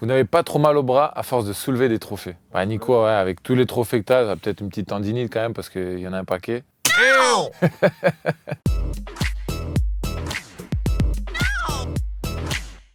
Vous n'avez pas trop mal au bras à force de soulever des trophées. Bah, Nico, ouais, avec tous les trophées que t'as peut-être une petite tendinite quand même parce qu'il y en a un paquet.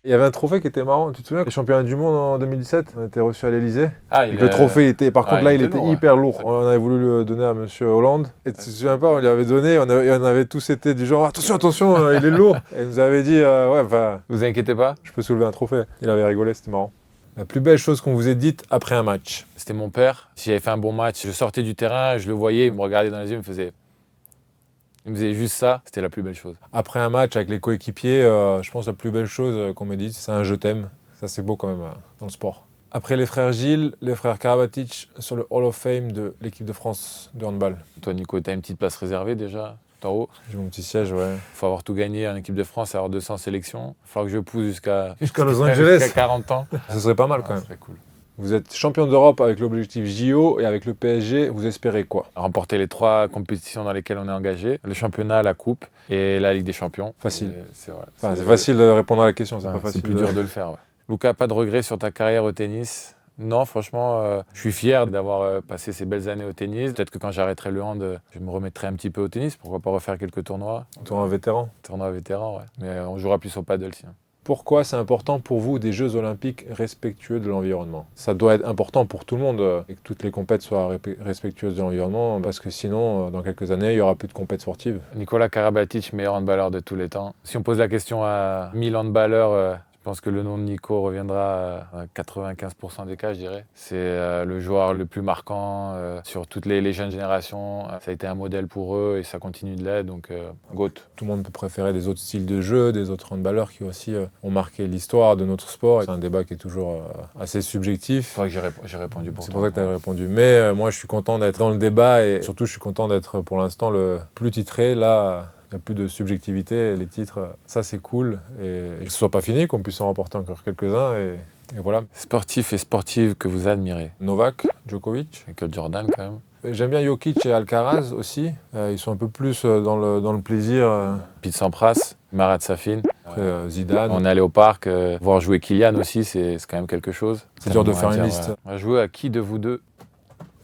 Il y avait un trophée qui était marrant, tu te souviens? Les championnats du monde en 2017, on était reçus à l'Elysée. Ah, Et que le trophée était, par contre là, il était lourd, hyper lourd. On avait voulu le donner à monsieur Hollande. Et tu te souviens pas, on lui avait donné, on avait tous été du genre, attention, attention, il est lourd. Et il nous avait dit, ouais, enfin, Vous inquiétez pas. je peux soulever un trophée. Il avait rigolé, c'était marrant. La plus belle chose qu'on vous ait dite après un match. C'était mon père. Si j'avais fait un bon match, je sortais du terrain, je le voyais, il me regardait dans les yeux, il me faisait juste ça, c'était la plus belle chose. Après un match avec les coéquipiers, je pense que la plus belle chose qu'on m'ait dit, c'est un je t'aime. Ça, c'est beau quand même dans le sport. Après les frères Gilles, les frères Karabatic sur le Hall of Fame de l'équipe de France de handball. Toi, Nico, t'as une petite place réservée déjà, tout en haut. J'ai mon petit siège, ouais. Faut avoir tout gagné en équipe de France, avoir 200 sélections. Il va falloir que je pousse jusqu'à Los Angeles. jusqu'à 40 ans. Ça serait pas mal quand même. Ça serait cool. Vous êtes champion d'Europe avec l'objectif JO et avec le PSG, vous espérez quoi? Remporter les 3 compétitions dans lesquelles on est engagé, le championnat, la coupe et la Ligue des Champions. Facile. C'est vrai. Enfin, c'est facile de répondre à la question, c'est pas facile. C'est plus dur de le faire. Ouais. Luca, pas de regret sur ta carrière au tennis? Non, franchement, je suis fier d'avoir passé ces belles années au tennis. Peut-être que quand j'arrêterai le hand, je me remettrai un petit peu au tennis. Pourquoi pas refaire quelques tournois? Tournoi vétéran. Tournoi vétéran, ouais. Mais on jouera plus au paddle sinon. Pourquoi c'est important pour vous des Jeux Olympiques respectueux de l'environnement? Ça doit être important pour tout le monde et que toutes les compètes soient respectueuses de l'environnement parce que sinon, dans quelques années, il n'y aura plus de compètes sportives. Nicolas Karabatic, meilleur handballeur de tous les temps. Si on pose la question à 1000 handballeurs, je pense que le nom de Nico reviendra à 95% des cas, je dirais. C'est le joueur le plus marquant sur toutes les jeunes générations. Ça a été un modèle pour eux et ça continue de l'être, donc GOAT. Tout le monde peut préférer des autres styles de jeu, des autres handballeurs qui aussi ont marqué l'histoire de notre sport. C'est un débat qui est toujours assez subjectif. C'est vrai que j'ai répondu pour toi. C'est pour ça que tu as répondu. Mais moi, je suis content d'être dans le débat et surtout, je suis content d'être pour l'instant le plus titré. Là, il n'y a plus de subjectivité. Les titres, ça, c'est cool. Et que ce soit pas fini, qu'on puisse en remporter encore quelques-uns. Et voilà. Sportif et sportive que vous admirez? Novak, Djokovic. Michael Jordan, quand même. J'aime bien Jokic et Alcaraz aussi. Ils sont un peu plus dans le plaisir. Pete Sampras, Marat Safin. Après, Zidane. On est allé au parc, voir jouer Kylian aussi, c'est quand même quelque chose. C'est dur de faire une liste. On va jouer à qui de vous deux?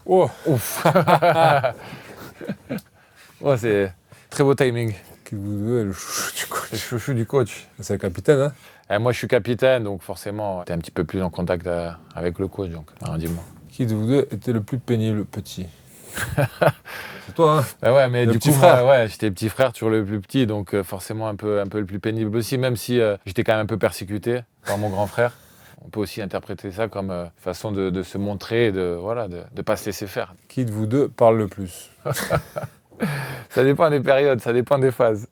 Oh, ouf. Oh, c'est très beau timing. Qui vous deux est le chouchou du coach? Le chouchou du coach. C'est le capitaine, hein? Moi, je suis capitaine, donc forcément, t'es un petit peu plus en contact avec le coach. Donc, dis-moi. Qui de vous deux était le plus pénible petit? C'est toi, hein? Bah ouais, mais le du petit coup, frère. ouais, j'étais petit frère sur le plus petit, donc forcément un peu le plus pénible aussi, même si j'étais quand même un peu persécuté par mon grand frère. On peut aussi interpréter ça comme façon de se montrer et de pas se laisser faire. Qui de vous deux parle le plus? Ça dépend des périodes, ça dépend des phases.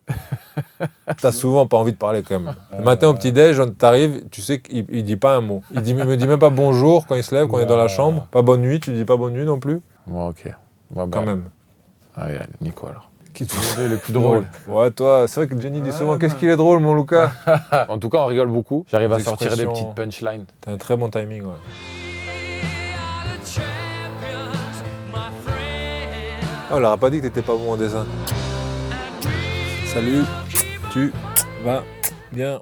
T'as souvent pas envie de parler quand même. Le matin au petit-déj, t'arrives, tu sais qu'il dit pas un mot. Il me dit même pas bonjour quand il se lève, quand on est dans la chambre. Pas bonne nuit, tu dis pas bonne nuit non plus? Bon, ok. Bon, Quand même. Allez, Nico alors. Qui te C'est le plus drôle. Ouais, toi, c'est vrai que Jenny dit souvent qu'est-ce qu'il est drôle, mon Lucas. En tout cas, on rigole beaucoup. J'arrive à Des sortir des expressions. petites punchlines. T'as un très bon timing, ouais. Ah, on leur a pas dit que t'étais pas bon en dessin. Salut, tu vas bien.